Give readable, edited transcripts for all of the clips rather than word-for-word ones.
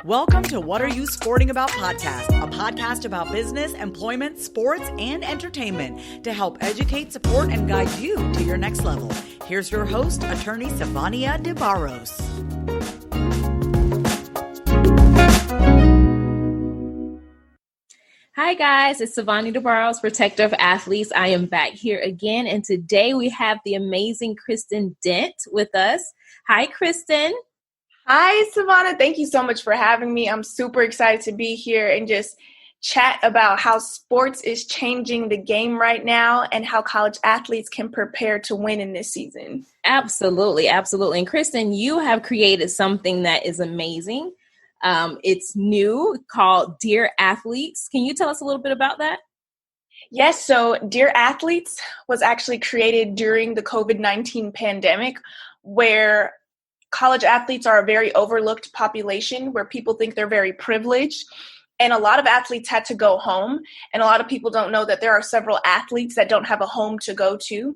Welcome to What Are You Sporting About podcast, a podcast about business, employment, sports, and entertainment to help educate, support, and guide you to your next level. Here's your host, attorney Sivonnia DeBarros. Hi guys, it's Sivonnia DeBarros, Protector of Athletes. I am back here again, and today we have the amazing Cristin Dent with us. Hi, Cristin. Hi, Sivonnia. Thank you so much for having me. I'm super excited to be here and just chat about how sports is changing the game right now and how college athletes can prepare to win in this season. Absolutely, absolutely. And Cristin, you have created something that is amazing. It's new, called Dear Athletes. Can you tell us a little bit about that? Yes, so Dear Athletes was actually created during the COVID-19 pandemic, where college athletes are a very overlooked population, where people think they're very privileged. And a lot of athletes had to go home. And a lot of people don't know that there are several athletes that don't have a home to go to.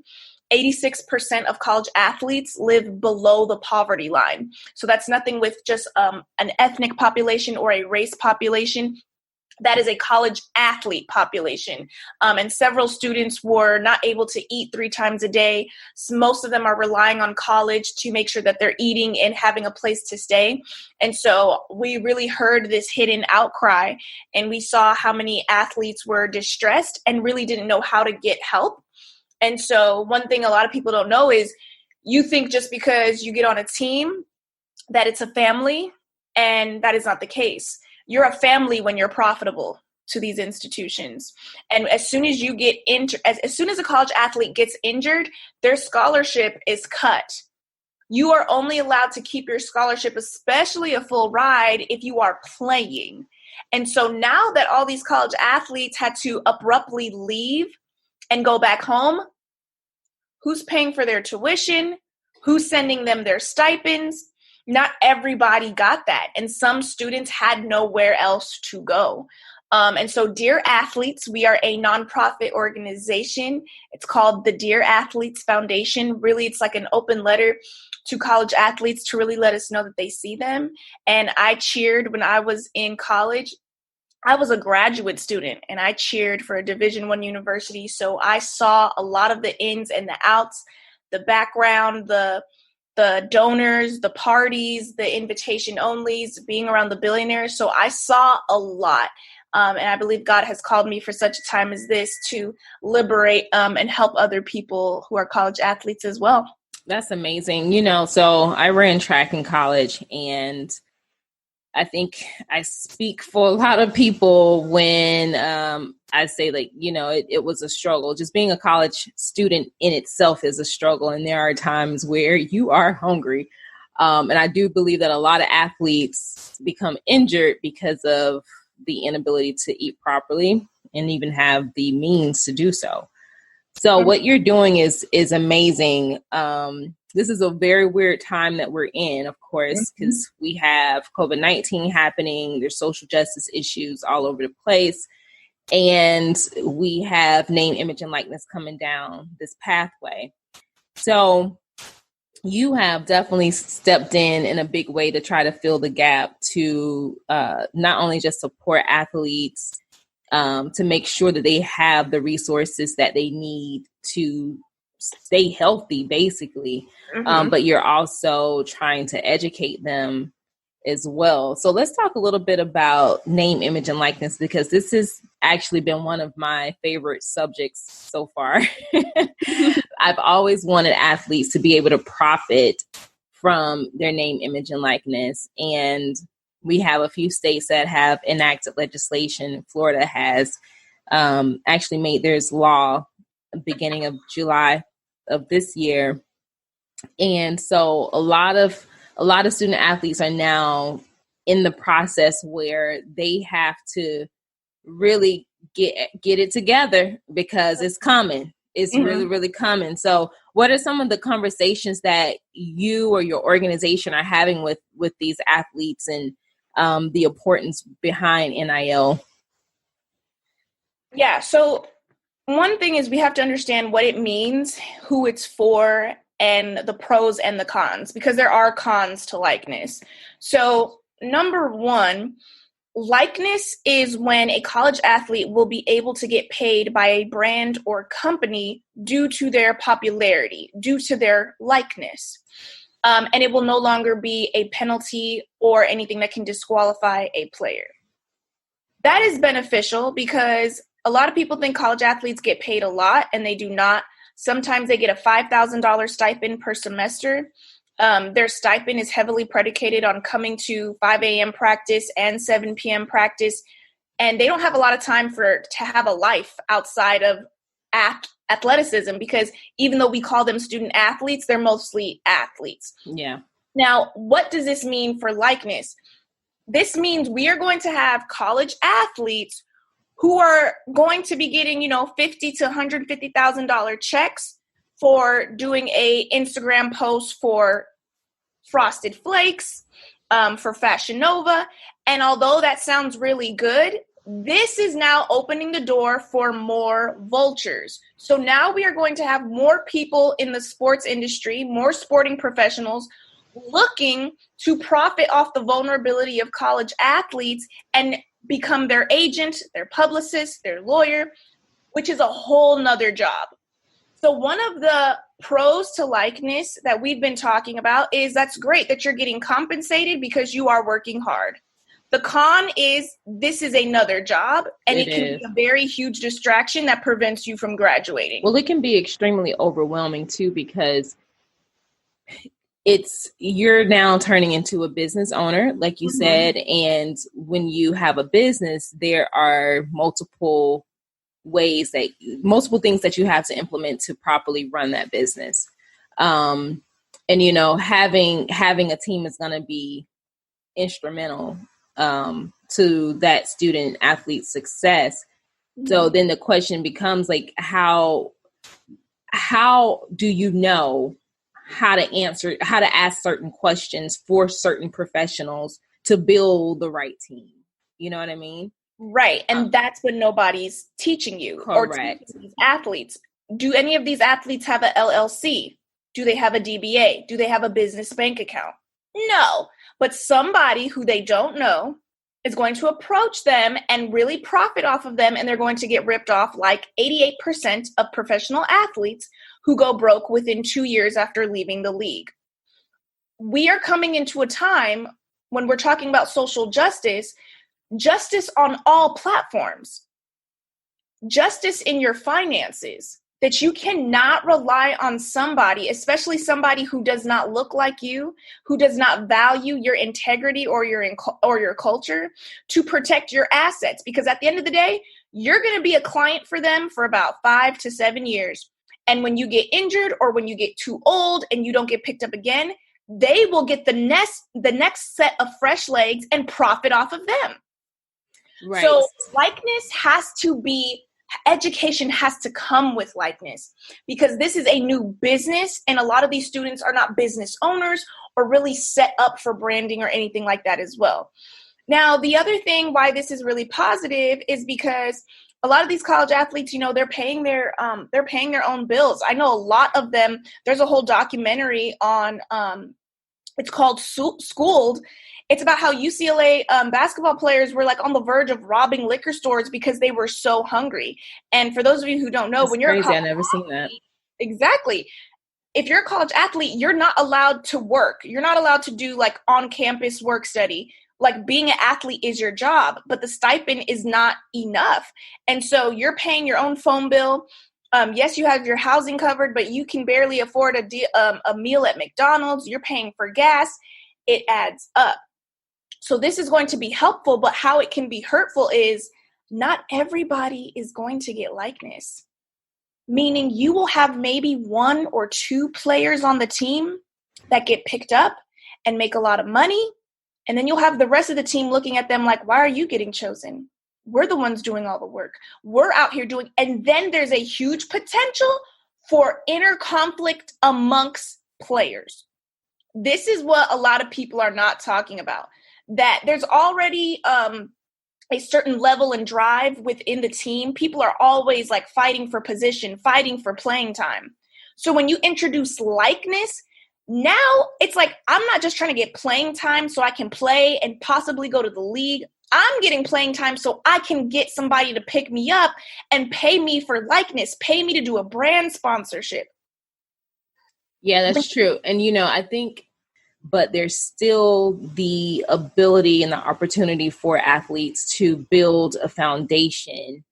86% of college athletes live below the poverty line. So that's nothing with just an ethnic population or a race population. That is a college athlete population. And several students were not able to eat 3 times a day. So most of them are relying on college to make sure that they're eating and having a place to stay. And so we really heard this hidden outcry, and we saw how many athletes were distressed and really didn't know how to get help. And so one thing a lot of people don't know is you think just because you get on a team that it's a family, and that is not the case. You're a family when you're profitable to these institutions. And as soon as you get as soon as a college athlete gets injured, their scholarship is cut. You are only allowed to keep your scholarship, especially a full ride, if you are playing. And so now that all these college athletes had to abruptly leave and go back home, who's paying for their tuition? Who's sending them their stipends? Not everybody got that, and some students had nowhere else to go. And so Dear Athletes, we are a nonprofit organization. It's called the Dear Athletes Foundation. Really, it's like an open letter to college athletes to really let us know that they see them. And I cheered when I was in college. I was a graduate student, and I cheered for a Division I university. So I saw a lot of the ins and the outs, the background, the donors, the parties, the invitation onlys, being around the billionaires. So I saw a lot. And I believe God has called me for such a time as this to liberate and help other people who are college athletes as well. That's amazing. So I ran track in college, and I think I speak for a lot of people when I say, it was a struggle. Just being a college student in itself is a struggle. And there are times where you are hungry. And I do believe that a lot of athletes become injured because of the inability to eat properly and even have the means to do so. So what you're doing is amazing. This is a very weird time that we're in, of course, because we have COVID-19 happening. There's social justice issues all over the place. And we have name, image, and likeness coming down this pathway. So you have definitely stepped in a big way to try to fill the gap to not only just support athletes, to make sure that they have the resources that they need to stay healthy, basically. But you're also trying to educate them as well. So let's talk a little bit about name, image, and likeness, because this has actually been one of my favorite subjects so far. I've always wanted athletes to be able to profit from their name, image, and likeness. And we have a few states that have enacted legislation. Florida has actually made theirs law beginning of July of this year. And so a lot of student athletes are now in the process where they have to really get it together, because it's coming. It's really, really coming. So what are some of the conversations that you or your organization are having with these athletes, and the importance behind NIL? Yeah, so one thing is we have to understand what it means, who it's for, and the pros and the cons, because there are cons to likeness. So number one, likeness is when a college athlete will be able to get paid by a brand or company due to their popularity, due to their likeness. And it will no longer be a penalty or anything that can disqualify a player. That is beneficial because a lot of people think college athletes get paid a lot, and they do not. Sometimes they get a $5,000 stipend per semester. Their stipend is heavily predicated on coming to 5 a.m. practice and 7 p.m. practice, and they don't have a lot of time to have a life outside of athleticism, because even though we call them student athletes, they're mostly athletes. Yeah. Now, what does this mean for likeness? This means we are going to have college athletes who are going to be getting, $50,000 to $150,000 checks for doing a Instagram post for Frosted Flakes, for Fashion Nova. And although that sounds really good, this is now opening the door for more vultures. So now we are going to have more people in the sports industry, more sporting professionals looking to profit off the vulnerability of college athletes and become their agent, their publicist, their lawyer, which is a whole nother job. So one of the pros to likeness that we've been talking about is that's great that you're getting compensated because you are working hard. The con is this is another job, and it can be a very huge distraction that prevents you from graduating. Well, it can be extremely overwhelming too, because you're now turning into a business owner, like you said, and when you have a business, there are multiple things that you have to implement to properly run that business. And having a team is going to be instrumental to that student athlete success. So then the question becomes like, how do you know how to ask certain questions for certain professionals to build the right team? You know what I mean? Right. And that's what nobody's teaching you. Correct. Or teaching these athletes. Do any of these athletes have a LLC? Do they have a DBA? Do they have a business bank account? No. But somebody who they don't know is going to approach them and really profit off of them, and they're going to get ripped off like 88% of professional athletes who go broke within 2 years after leaving the league. We are coming into a time when we're talking about social justice on all platforms, justice in your finances, that you cannot rely on somebody, especially somebody who does not look like you, who does not value your integrity or your culture, to protect your assets. Because at the end of the day, you're going to be a client for them for about 5 to 7 years. And when you get injured or when you get too old and you don't get picked up again, they will get the next set of fresh legs and profit off of them. Right. So education has to come with likeness, because this is a new business, and a lot of these students are not business owners or really set up for branding or anything like that as well. Now, the other thing why this is really positive is because a lot of these college athletes, they're paying their own bills. I know a lot of them. There's a whole documentary on, it's called Schooled. It's about how UCLA basketball players were like on the verge of robbing liquor stores because they were so hungry. And for those of you who don't know, when you're crazy, I've never seen that. Exactly. If you're a college athlete, you're not allowed to work. You're not allowed to do like on-campus work study. Like, being an athlete is your job, but the stipend is not enough. And so you're paying your own phone bill. Yes, you have your housing covered, but you can barely afford a meal at McDonald's. You're paying for gas. It adds up. So this is going to be helpful, but how it can be hurtful is not everybody is going to get likeness. Meaning you will have maybe 1 or 2 players on the team that get picked up and make a lot of money. And then you'll have the rest of the team looking at them like, why are you getting chosen? We're the ones doing all the work. We're out here doing, and then there's a huge potential for inner conflict amongst players. This is what a lot of people are not talking about. That there's already a certain level and drive within the team. People are always like fighting for position, fighting for playing time. So when you introduce likeness, now it's like, I'm not just trying to get playing time so I can play and possibly go to the league. I'm getting playing time so I can get somebody to pick me up and pay me for likeness, pay me to do a brand sponsorship. Yeah, that's true. And, I think, but there's still the ability and the opportunity for athletes to build a foundation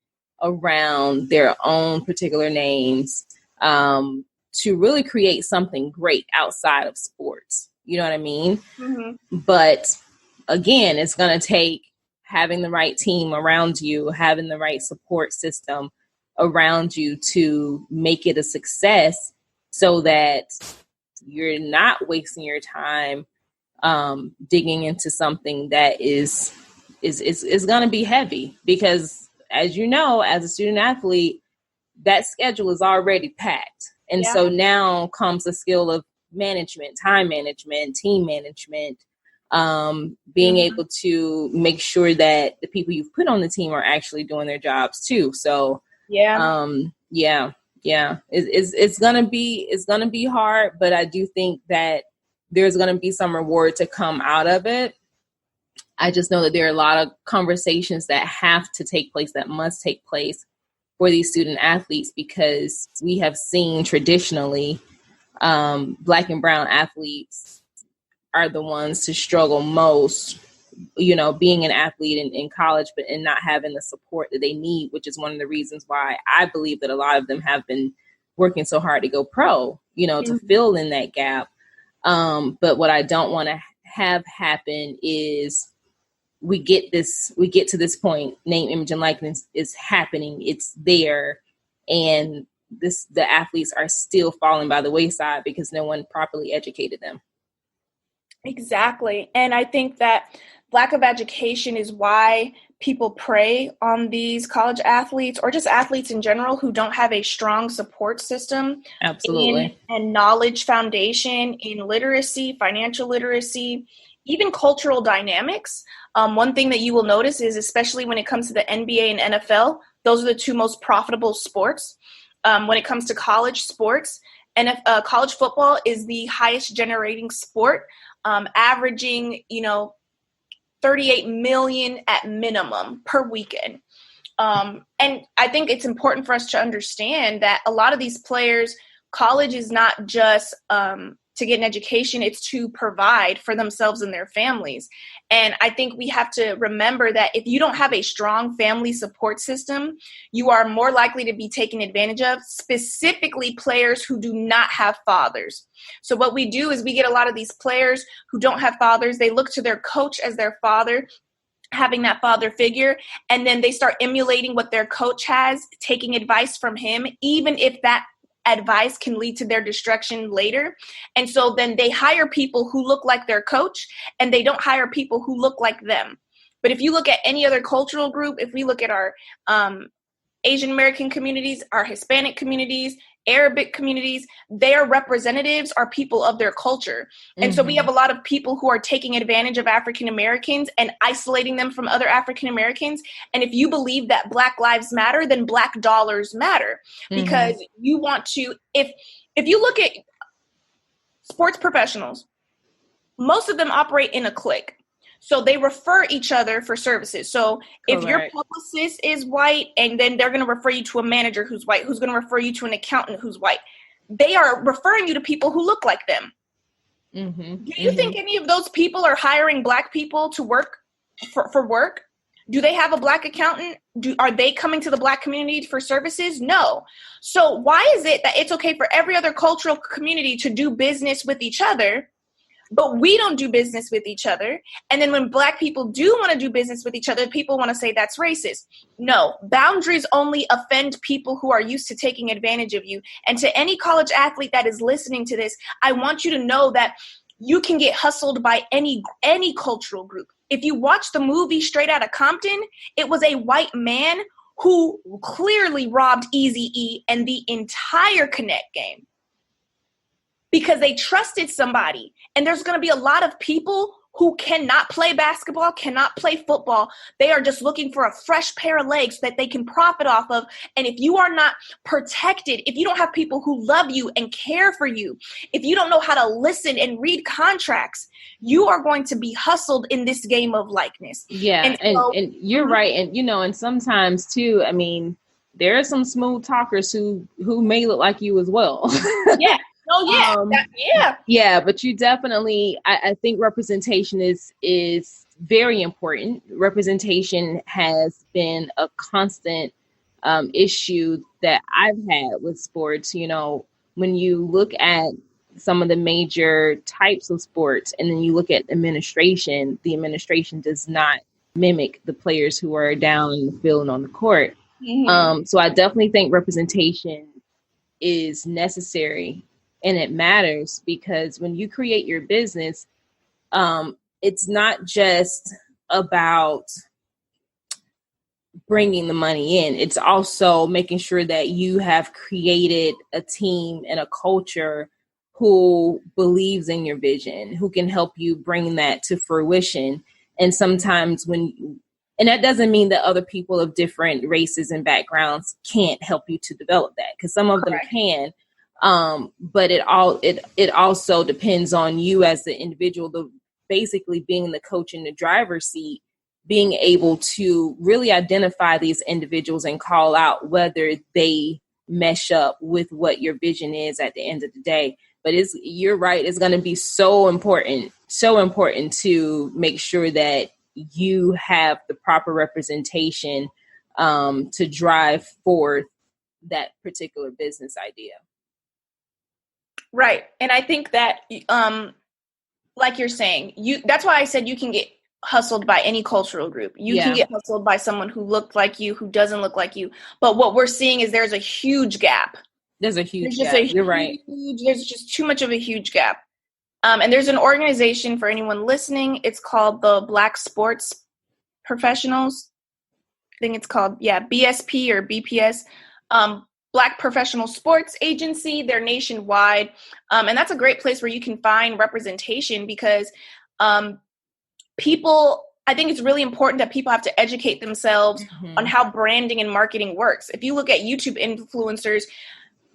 around their own particular names, to really create something great outside of sports. You know what I mean? Mm-hmm. But again, it's going to take having the right team around you, having the right support system around you to make it a success, so that you're not wasting your time digging into something that is going to be heavy. Because as you know, as a student athlete, that schedule is already packed. And so now comes the skill of management, time management, team management, being able to make sure that the people you've put on the team are actually doing their jobs too. So it's gonna be hard, but I do think that there's gonna be some reward to come out of it. I just know that there are a lot of conversations that have to take place, that must take place for these student athletes, because we have seen traditionally Black and brown athletes are the ones to struggle most, being an athlete in college, but and not having the support that they need, which is one of the reasons why I believe that a lot of them have been working so hard to go pro, to fill in that gap. But what I don't want to have happen is we get to this point, name, image, and likeness is happening. It's there. And the athletes are still falling by the wayside because no one properly educated them. Exactly. And I think that lack of education is why people prey on these college athletes, or just athletes in general, who don't have a strong support system. Absolutely. And knowledge foundation in literacy, financial literacy, even cultural dynamics. One thing that you will notice is, especially when it comes to the NBA and NFL, those are the two most profitable sports. When it comes to college sports, college football is the highest generating sport, averaging, 38 million at minimum per weekend. And I think it's important for us to understand that a lot of these players, college is not just to get an education, it's to provide for themselves and their families. And I think we have to remember that if you don't have a strong family support system, you are more likely to be taken advantage of, specifically players who do not have fathers. So what we do is we get a lot of these players who don't have fathers. They look to their coach as their father, having that father figure, and then they start emulating what their coach has, taking advice from him, even if that advice can lead to their destruction later. And so then they hire people who look like their coach, and they don't hire people who look like them. But if you look at any other cultural group, if we look at our Asian American communities, our Hispanic communities, Arabic communities, their representatives are people of their culture. And so we have a lot of people who are taking advantage of African Americans and isolating them from other African Americans. And if you believe that Black lives matter, then Black dollars matter, because you want to, if you look at sports professionals, most of them operate in a clique. So they refer each other for services. So if your publicist is white, and then they're going to refer you to a manager who's white, who's going to refer you to an accountant who's white, they are referring you to people who look like them. Do you think any of those people are hiring Black people to work for work? Do they have a Black accountant? Are they coming to the Black community for services? No. So why is it that it's okay for every other cultural community to do business with each other, but we don't do business with each other? And then when Black people do want to do business with each other, people want to say that's racist. No, boundaries only offend people who are used to taking advantage of you. And to any college athlete that is listening to this, I want you to know that you can get hustled by any cultural group. If you watch the movie Straight Outta Compton, it was a white man who clearly robbed Eazy-E and the entire Connect game, because they trusted somebody. And there's going to be a lot of people who cannot play basketball, cannot play football. They are just looking for a fresh pair of legs that they can profit off of. And if you are not protected, if you don't have people who love you and care for you, if you don't know how to listen and read contracts, you are going to be hustled in this game of likeness. Yeah, and you're right. And, and sometimes too, I mean, there are some smooth talkers who may look like you as well. Yeah. Oh yeah. Yeah, but you definitely, I think representation is very important. Representation has been a constant issue that I've had with sports. When you look at some of the major types of sports and then you look at the administration does not mimic the players who are down in the field and on the court. Mm-hmm. So I definitely think representation is necessary. And it matters because when you create your business, it's not just about bringing the money in. It's also making sure that you have created a team and a culture who believes in your vision, who can help you bring that to fruition. And sometimes and that doesn't mean that other people of different races and backgrounds can't help you to develop that, because some of them can. But it also depends on you as the individual, basically being the coach in the driver's seat, being able to really identify these individuals and call out whether they mesh up with what your vision is at the end of the day. But you're right. It's going to be so important to make sure that you have the proper representation, to drive forth that particular business idea. Right. And I think that, like you're saying, that's why I said you can get hustled by any cultural group. You can get hustled by someone who looked like you, who doesn't look like you. But what we're seeing is there's a huge gap. There's a huge gap. You're right. There's just too much of a huge gap. And there's an organization for anyone listening. It's called the Black Sports Professionals. I think it's called, BSP or BPS. Black Professional Sports Agency. They're nationwide. And that's a great place where you can find representation because I think it's really important that people have to educate themselves on how branding and marketing works. If you look at YouTube influencers,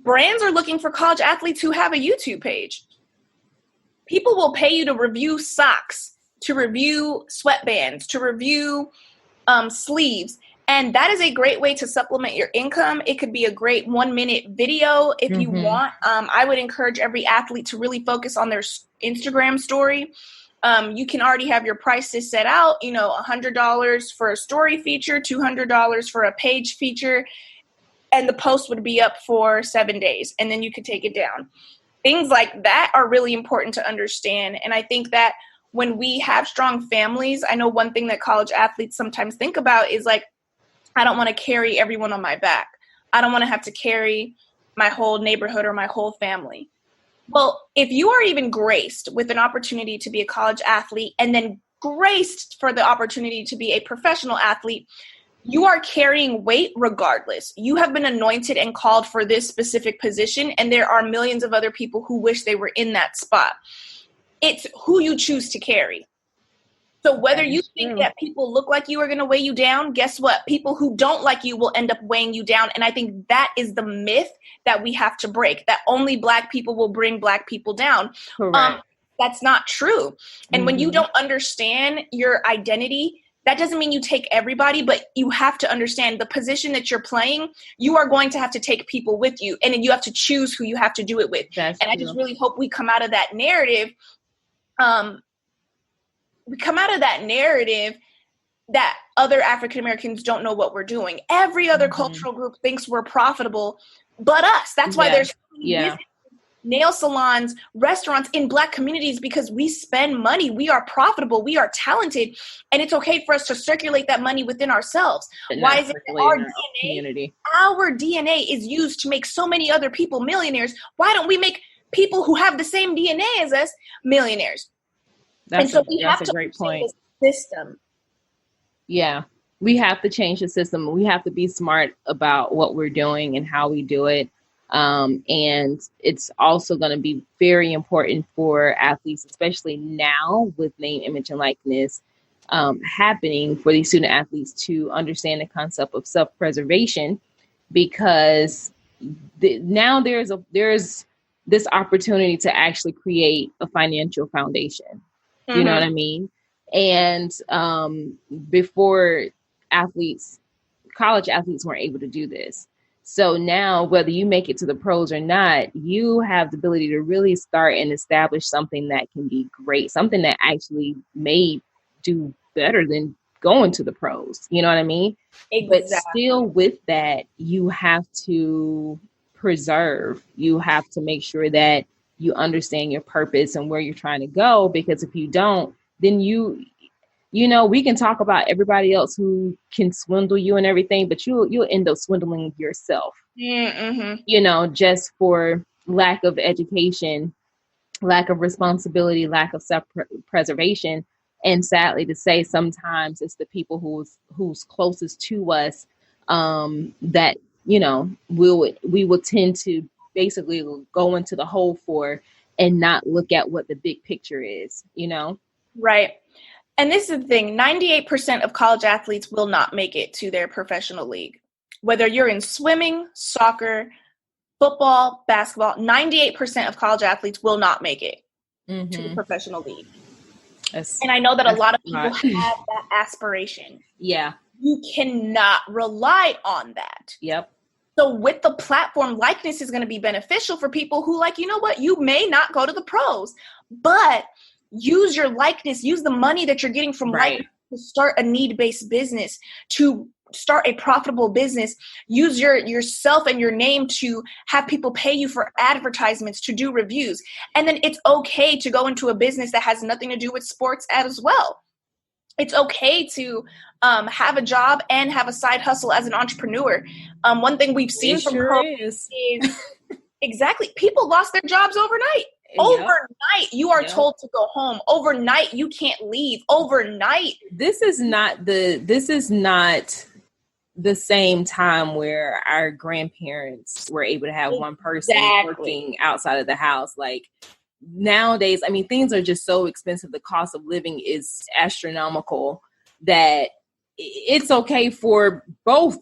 brands are looking for college athletes who have a YouTube page. People will pay you to review socks, to review sweatbands, to review sleeves. And that is a great way to supplement your income. It could be a great 1-minute video if you want. I would encourage every athlete to really focus on their Instagram story. You can already have your prices set out, $100 for a story feature, $200 for a page feature, and the post would be up for 7 days, and then you could take it down. Things like that are really important to understand. And I think that when we have strong families, I know one thing that college athletes sometimes think about is like, I don't want to carry everyone on my back. I don't want to have to carry my whole neighborhood or my whole family. Well, if you are even graced with an opportunity to be a college athlete and then graced for the opportunity to be a professional athlete, you are carrying weight regardless. You have been anointed and called for this specific position, and there are millions of other people who wish they were in that spot. It's who you choose to carry. So whether you think that people look like you are going to weigh you down, guess what? People who don't like you will end up weighing you down. And I think that is the myth that we have to break, that only Black people will bring Black people down. That's not true. And when you don't understand your identity, that doesn't mean you take everybody, but you have to understand the position that you're playing. You are going to have to take people with you, and then you have to choose who you have to do it with. I just really hope we come out of that narrative. We come out of that narrative that other African Americans don't know what we're doing. Every other cultural group thinks we're profitable, but us. That's why there's nail salons, restaurants in Black communities, because we spend money. We are profitable. We are talented. And it's okay for us to circulate that money within ourselves. Why is it that our DNA is used to make so many other people millionaires? Why don't we make people who have the same DNA as us millionaires? That's a great point. The system. Yeah, we have to change the system. We have to be smart about what we're doing and how we do it. And it's also going to be very important for athletes, especially now with name, image, and likeness happening, for these student athletes to understand the concept of self-preservation, because now there's this opportunity to actually create a financial foundation. You know what I mean? And before college athletes weren't able to do this. So now, whether you make it to the pros or not, you have the ability to really start and establish something that can be great, something that actually may do better than going to the pros. You know what I mean? Exactly. But still with that, you have to preserve. You have to make sure that you understand your purpose and where you're trying to go, because if you don't, then we can talk about everybody else who can swindle you and everything, but you'll end up swindling yourself, just for lack of education, lack of responsibility, lack of self-preservation. And sadly to say, sometimes it's the people who's closest to us that, we will tend to basically go into the hole for and not look at what the big picture is, Right. And this is the thing, 98% of college athletes will not make it to their professional league. Whether you're in swimming, soccer, football, basketball, 98% of college athletes will not make it to the professional league. And I know that a lot of people have that aspiration. Yeah. You cannot rely on that. Yep. So with the platform, likeness is going to be beneficial for people who, like, you know what, you may not go to the pros, but use your likeness, use the money that you're getting from likeness to start a need-based business, to start a profitable business. Use yourself and your name to have people pay you for advertisements, to do reviews. And then it's okay to go into a business that has nothing to do with sports as well. It's okay to have a job and have a side hustle as an entrepreneur. One thing we've seen from COVID is exactly, people lost their jobs overnight. Overnight, you are told to go home. Overnight, you can't leave. Overnight. This is not the same time where our grandparents were able to have one person working outside of the house. Like nowadays, I mean, things are just so expensive. The cost of living is astronomical that it's okay for both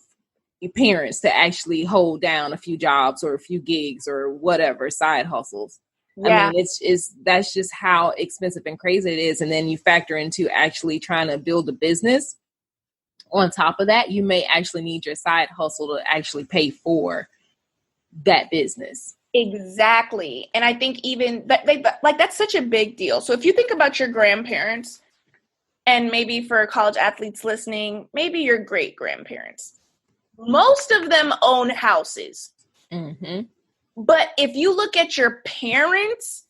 parents to actually hold down a few jobs or a few gigs or whatever, side hustles. Yeah. I mean, that's just how expensive and crazy it is. And then you factor into actually trying to build a business. On top of that, you may actually need your side hustle to actually pay for that business. Exactly. And I think even that's such a big deal. So if you think about your grandparents, and maybe for college athletes listening, maybe your great grandparents, most of them own houses. Mm-hmm. But if you look at your parents,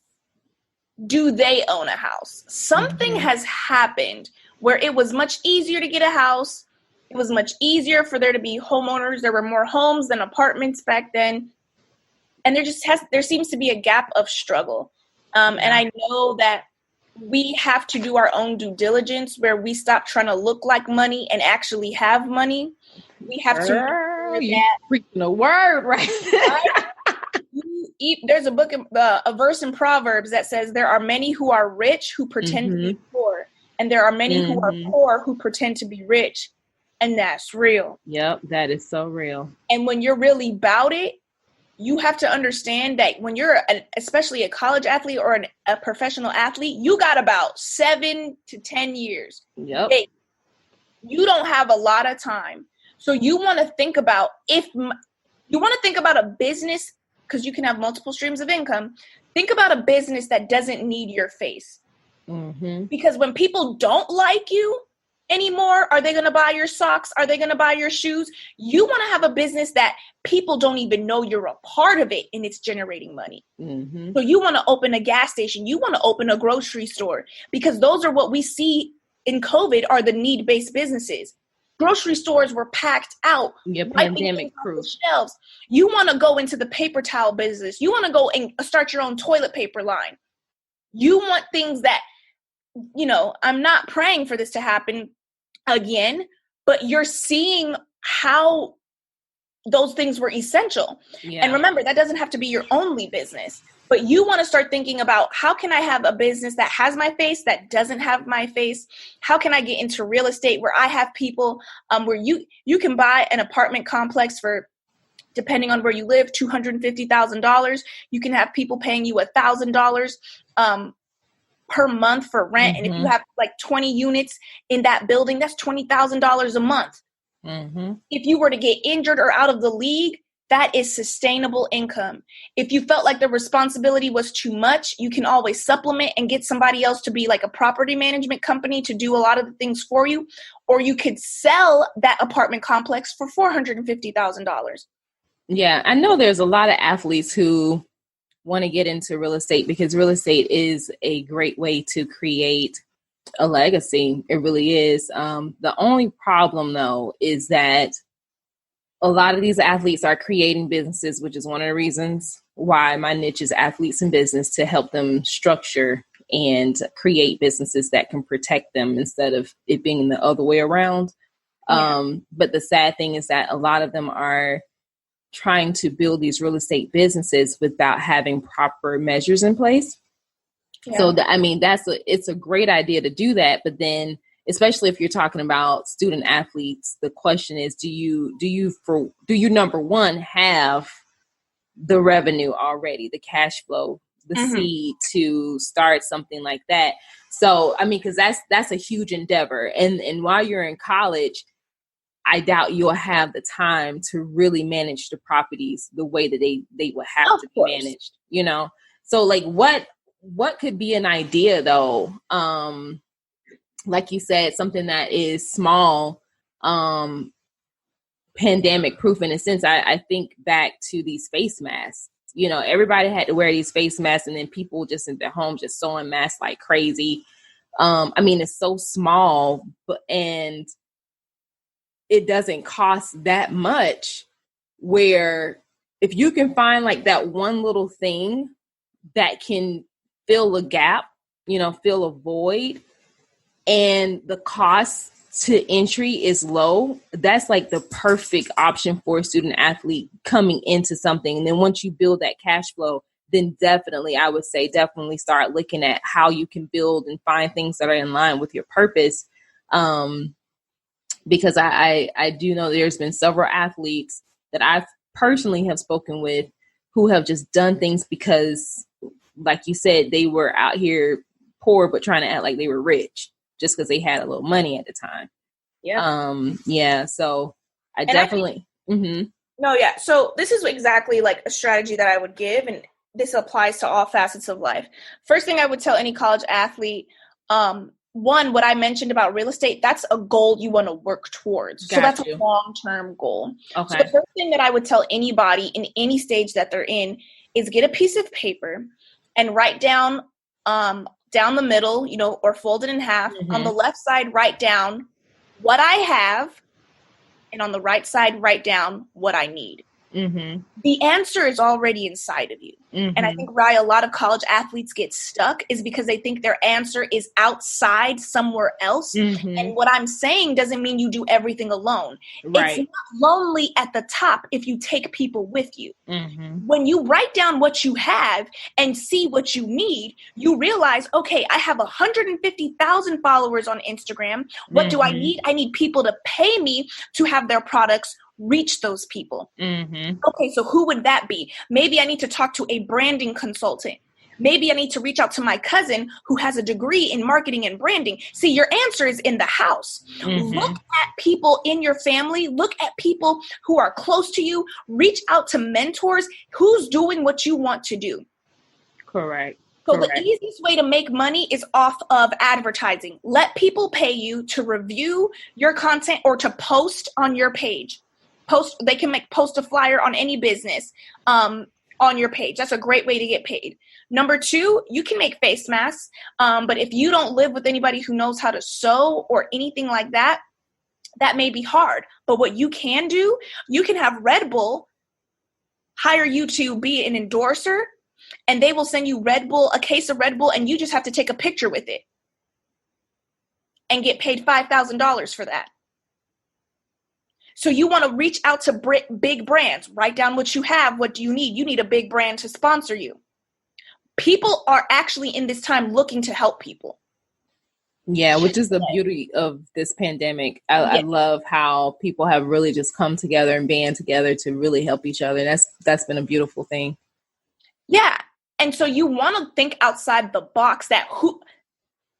do they own a house? Something has happened where it was much easier to get a house. It was much easier for there to be homeowners. There were more homes than apartments back then. And there seems to be a gap of struggle. And I know that we have to do our own due diligence where we stop trying to look like money and actually have money. We have to. You're preaching a word, right? There's a verse in Proverbs that says there are many who are rich who pretend to be poor, and there are many who are poor who pretend to be rich, and that's real. Yep, that is so real. And when you're really about it, you have to understand that when you're especially a college athlete or a professional athlete, you got about 7 to 10 years. Yep. You don't have a lot of time. So you want to think about a business, because you can have multiple streams of income. Think about a business that doesn't need your face. Mm-hmm. Because when people don't like you anymore, are they going to buy your socks? Are they going to buy your shoes? You want to have a business that people don't even know you're a part of it and it's generating money. Mm-hmm. So you want to open a gas station. You want to open a grocery store, because those are what we see in COVID are the need-based businesses. Grocery stores were packed out. Pandemic proof. Shelves. You want to go into the paper towel business. You want to go and start your own toilet paper line. You want things that, I'm not praying for this to happen again, but you're seeing how those things were essential. Yeah. And remember, that doesn't have to be your only business, but you want to start thinking about, how can I have a business that has my face, that doesn't have my face? How can I get into real estate where I have people, where you can buy an apartment complex for, depending on where you live, $250,000. You can have people paying you $1,000 per month for rent. And if you have like 20 units in that building, that's $20,000 a month. If you were to get injured or out of the league, that is sustainable income. If you felt like the responsibility was too much, you can always supplement and get somebody else to be like a property management company to do a lot of the things for you. Or you could sell that apartment complex for $450,000. Yeah, I know there's a lot of athletes who want to get into real estate because real estate is a great way to create a legacy. It really is. The only problem, though, is that a lot of these athletes are creating businesses, which is one of the reasons why my niche is athletes in business, to help them structure and create businesses that can protect them instead of it being the other way around. Yeah. But the sad thing is that a lot of them are trying to build these real estate businesses without having proper measures in place. Yeah. So, it's a great idea to do that. But then, especially if you're talking about student athletes, the question is, do you number one, have the revenue already, the cash flow, the seed to start something like that? So, because that's a huge endeavor. And while you're in college, I doubt you'll have the time to really manage the properties the way that they would have to be managed, So like what could be an idea though? Like you said, something that is small, pandemic proof in a sense. I think back to these face masks. Everybody had to wear these face masks, and then people just in their homes just sewing masks like crazy. It's so small, and it doesn't cost that much, where if you can find like that one little thing that can fill a gap, fill a void, and the cost to entry is low, that's like the perfect option for a student athlete coming into something. And then once you build that cash flow, then definitely start looking at how you can build and find things that are in line with your purpose. Because I do know there's been several athletes that I personally have spoken with who have just done things because, like you said, they were out here poor, but trying to act like they were rich just because they had a little money at the time. Yeah. So I definitely. No, yeah. So this is exactly like a strategy that I would give, and this applies to all facets of life. First thing I would tell any college athlete, one, what I mentioned about real estate, that's a goal you want to work towards. So that's a long-term goal. Okay. So the first thing that I would tell anybody in any stage that they're in is get a piece of paper and write down the middle, or fold it in half. On the left side, write down what I have, and on the right side, write down what I need. The answer is already inside of you. And I think why a lot of college athletes get stuck is because they think their answer is outside somewhere else. And what I'm saying doesn't mean you do everything alone. Right. It's not lonely at the top if you take people with you. When you write down what you have and see what you need, you realize, okay, I have 150,000 followers on Instagram. What do I need? I need people to pay me to have their products reach those people. Okay, so who would that be? Maybe I need to talk to a branding consultant. Maybe I need to reach out to my cousin who has a degree in marketing and branding. See, your answer is in the house. Look at people in your family. Look at people who are close to you. Reach out to mentors. Who's doing what you want to do? Correct. So the easiest way to make money is off of advertising. Let people pay you to review your content or to post on your page. They can post a flyer on any business on your page. That's a great way to get paid. Number two, you can make face masks. But if you don't live with anybody who knows how to sew or anything like that, that may be hard. But what you can do, you can have Red Bull hire you to be an endorser, and they will send you a case of Red Bull, and you just have to take a picture with it and get paid $5,000 for that. So you want to reach out to big brands. Write down what you have. What do you need? You need a big brand to sponsor you. People are actually in this time looking to help people. Yeah, which is the beauty of this pandemic. I love how people have really just come together and band together to really help each other. That's been a beautiful thing. Yeah. And so you want to think outside the box that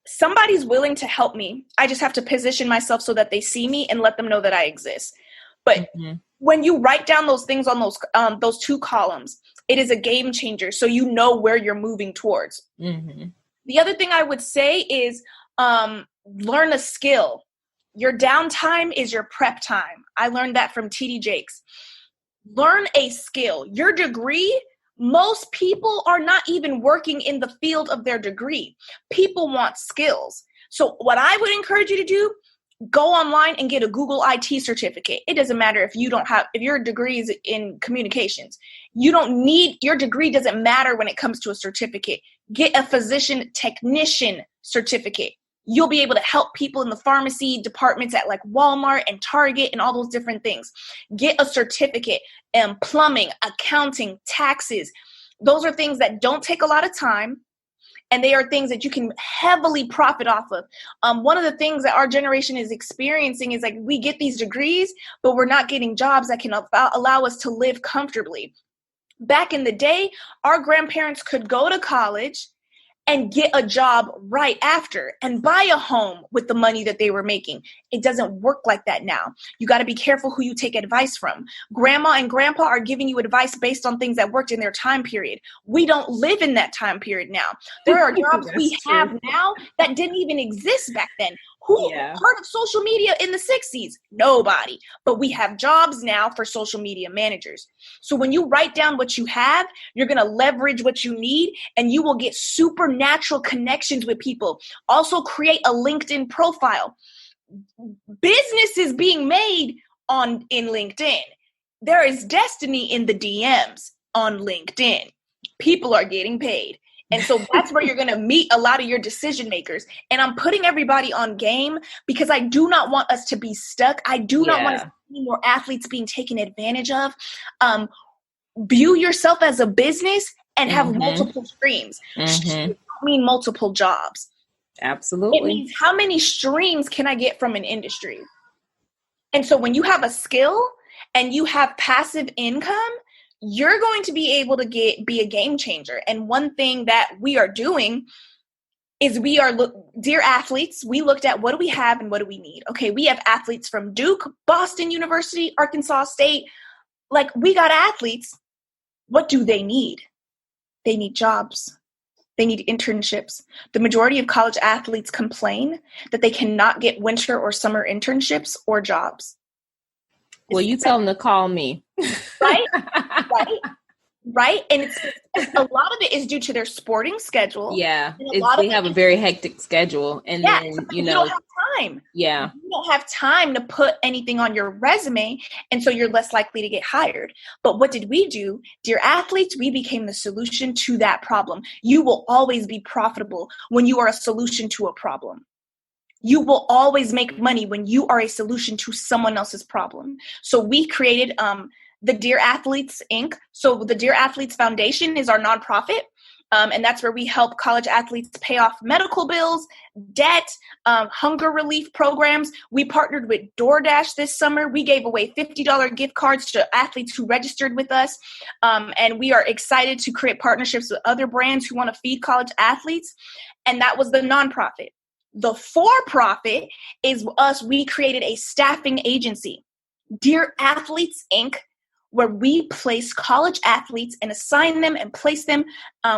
somebody's willing to help me. I just have to position myself so that they see me and let them know that I exist. But when you write down those things on those two columns, it is a game changer. So you know where you're moving towards. The other thing I would say is learn a skill. Your downtime is your prep time. I learned that from TD Jakes. Learn a skill. Your degree, most people are not even working in the field of their degree. People want skills. So what I would encourage you to do, go online and get a Google IT certificate. It doesn't matter if your degree is in communications. Your degree doesn't matter when it comes to a certificate. Get a physician technician certificate. You'll be able to help people in the pharmacy departments at like Walmart and Target and all those different things. Get a certificate in plumbing, accounting, taxes. Those are things that don't take a lot of time. And they are things that you can heavily profit off of. One of the things that our generation is experiencing is like we get these degrees, but we're not getting jobs that can allow us to live comfortably. Back in the day, our grandparents could go to college and get a job right after and buy a home with the money that they were making. It doesn't work like that now. You got to be careful who you take advice from. Grandma and grandpa are giving you advice based on things that worked in their time period. We don't live in that time period now. There are jobs we have now that didn't even exist back then. Who heard of social media in the 60s? Nobody. But we have jobs now for social media managers. So when you write down what you have, you're going to leverage what you need and you will get supernatural connections with people. Also create a LinkedIn profile. Business is being made in LinkedIn. There is destiny in the DMs on LinkedIn. People are getting paid. And so that's where you're going to meet a lot of your decision makers. And I'm putting everybody on game because I do not want us to be stuck. I do not want to see more athletes being taken advantage of. View yourself as a business and have multiple streams. Streams don't mean multiple jobs. Absolutely. It means how many streams can I get from an industry? And so when you have a skill and you have passive income, you're going to be able to be a game changer. And one thing that we are doing is dear athletes, we looked at what do we have and what do we need? Okay, we have athletes from Duke, Boston University, Arkansas State. Like, we got athletes. What do they need? They need jobs. They need internships. The majority of college athletes complain that they cannot get winter or summer internships or jobs. Well, you tell them to call me. Right? And it's a lot of it is due to their sporting schedule. Yeah. They have a very hectic schedule. And then, you don't have time. Yeah. You don't have time to put anything on your resume. And so you're less likely to get hired. But what did we do? Dear athletes, we became the solution to that problem. You will always be profitable when you are a solution to a problem. You will always make money when you are a solution to someone else's problem. So we created the Dear Athletes, Inc. So the Dear Athletes Foundation is our nonprofit. And that's where we help college athletes pay off medical bills, debt, hunger relief programs. We partnered with DoorDash this summer. We gave away $50 gift cards to athletes who registered with us. And we are excited to create partnerships with other brands who want to feed college athletes. And that was the nonprofit. The for-profit is us. We created a staffing agency, Dear Athletes, Inc., where we place college athletes and assign them and place them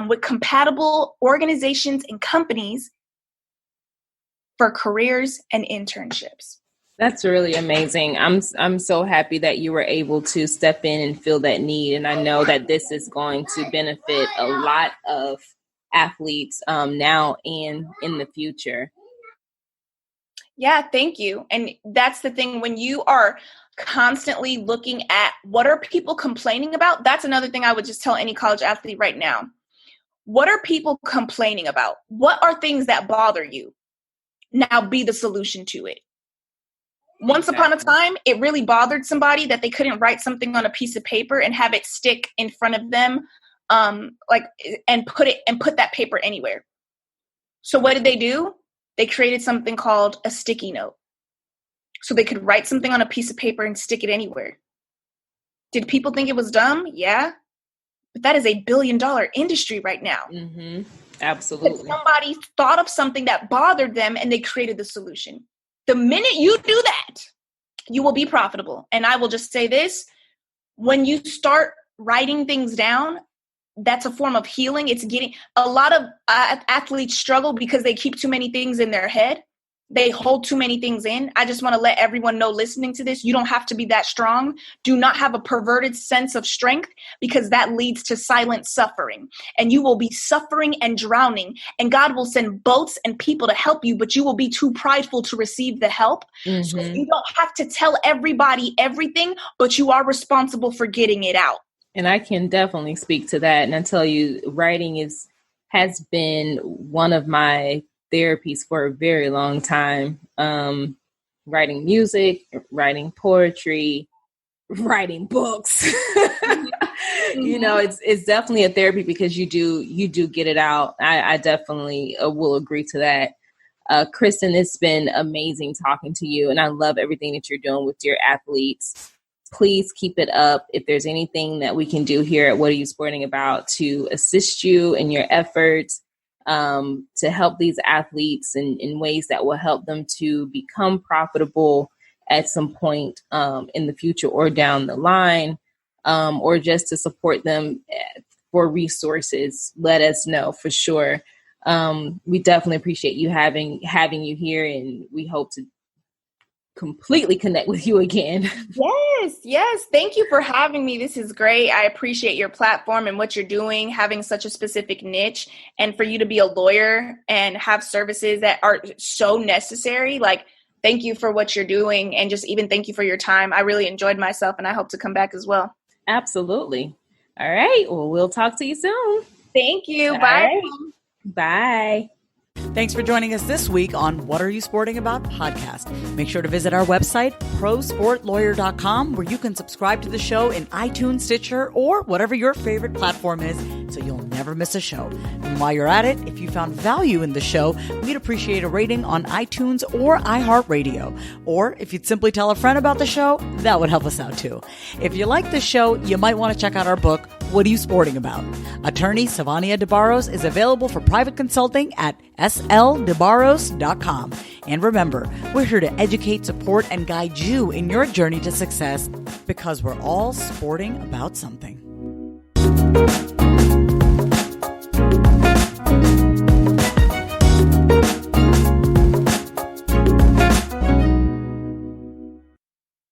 with compatible organizations and companies for careers and internships. That's really amazing. I'm so happy that you were able to step in and fill that need. And I know that this is going to benefit a lot of athletes now and in the future. Yeah, thank you. And that's the thing, when you are constantly looking at what are people complaining about, that's another thing I would just tell any college athlete right now. What are people complaining about? What are things that bother you? Now be the solution to it. Once upon a time, it really bothered somebody that they couldn't write something on a piece of paper and have it stick in front of them, and put that paper anywhere. So what did they do? They created something called a sticky note. So they could write something on a piece of paper and stick it anywhere. Did people think it was dumb? Yeah. But that is a $1 billion industry right now. Mm-hmm. Absolutely. But somebody thought of something that bothered them and they created the solution. The minute you do that, you will be profitable. And I will just say this, when you start writing things down, that's a form of healing. It's getting a lot of athletes struggle because they keep too many things in their head. They hold too many things in. I just want to let everyone know listening to this, you don't have to be that strong. Do not have a perverted sense of strength, because that leads to silent suffering. And you will be suffering and drowning. And God will send boats and people to help you, but you will be too prideful to receive the help. Mm-hmm. So you don't have to tell everybody everything, but you are responsible for getting it out. And I can definitely speak to that. And I tell you, writing has been one of my therapies for a very long time. Writing music, writing poetry, writing books. You know, it's definitely a therapy because you do get it out. I definitely will agree to that. Cristin, it's been amazing talking to you, and I love everything that you're doing with your athletes. Please keep it up. If there's anything that we can do here at What Are You Sporting About to assist you in your efforts, to help these athletes in ways that will help them to become profitable at some point in the future or down the line, or just to support them for resources, let us know for sure. We definitely appreciate you having you here, and we hope to completely connect with you again. Yes. Thank you for having me. This is great. I appreciate your platform and what you're doing, having such a specific niche, and for you to be a lawyer and have services that are so necessary. Like, thank you for what you're doing, and just even thank you for your time. I really enjoyed myself, and I hope to come back as well. Absolutely. All right. Well, we'll talk to you soon. Thank you. All Bye. Right. Bye. Thanks for joining us this week on What Are You Sporting About podcast. Make sure to visit our website, prosportlawyer.com, where you can subscribe to the show in iTunes, Stitcher, or whatever your favorite platform is, so you'll never miss a show. And while you're at it, if you found value in the show, we'd appreciate a rating on iTunes or iHeartRadio. Or if you'd simply tell a friend about the show, that would help us out too. If you like the show, you might want to check out our book, What Are You Sporting About? Attorney Sivonnia DeBarros is available for private consulting at sldebarros.com. And remember, we're here to educate, support, and guide you in your journey to success, because we're all sporting about something.